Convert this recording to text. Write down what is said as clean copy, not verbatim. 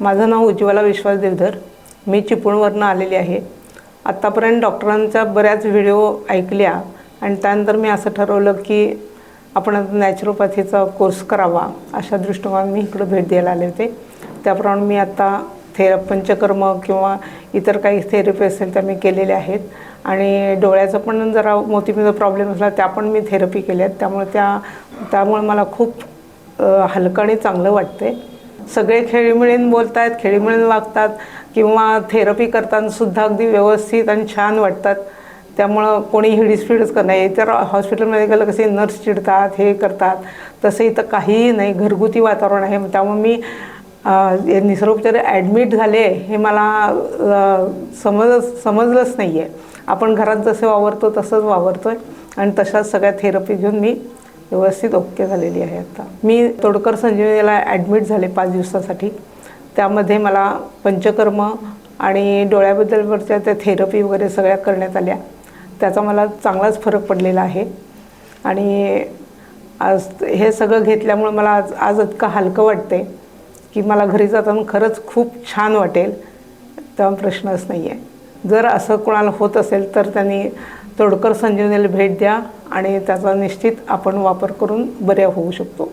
माझं नाव उज्ज्वला विश्वास देवधर. मी चिपळूणवरून आलेली आहे. आत्तापर्यंत डॉक्टरांच्या बऱ्याच व्हिडिओ ऐकल्या आणि त्यानंतर मी असं ठरवलं की आपण नॅचरोपॅथीचा कोर्स करावा. अशा दृष्टिकोनाने मी इकडे भेट द्यायला आले होते. त्याप्रमाणे मी आता पंचकर्म किंवा इतर काही थेरपी असेल त्या मी केलेल्या आहेत आणि डोळ्याचं पण जरा मोतीबिंदू प्रॉब्लेम असला त्या पण मी थेरपी केल्या आहेत. त्यामुळे मला खूप हलकं आणि चांगलं वाटते. सगळे खेळीमेळीने बोलत आहेत, खेळीमेळीने वागतात किंवा थेरपी करताना सुद्धा अगदी व्यवस्थित आणि छान वाटतात. त्यामुळं कोणी हिडीसफिडीस करत नाही. तर हॉस्पिटलमध्ये गेलं कसे नर्स चिडतात, हे करतात, तसं इथं काहीही नाही, घरगुती वातावरण आहे. त्यामुळे मी निसर्गोपचार ॲडमिट झाले हे मला समजलंच नाही आहे. आपण घरात जसे वावरतो तसंच वावरतो आहे आणि तशाच सगळ्या थेरपी घेऊन मी व्यवस्थित ओके झालेली आहे. आता मी तोडकर संजीवनीला ॲडमिट झाले 5 दिवसासाठी. त्यामध्ये मला पंचकर्म आणि डोळ्याबद्दलवरच्या त्या थेरपी वगैरे सगळ्या करण्यात आल्या. त्याचा मला चांगलाच फरक पडलेला आहे आणि आज हे सगळं घेतल्यामुळे मला आज इतकं हलकं वाटते की मला घरी जाताना खरंच खूप छान वाटेल. तेव्हा प्रश्नच नाही आहे. जर असं कोणाला होत असेल तर त्यांनी तोडकर संजीवनीला भेट द्या आणि त्याचा निश्चित आपण वापर करून बरे होऊ शकतो.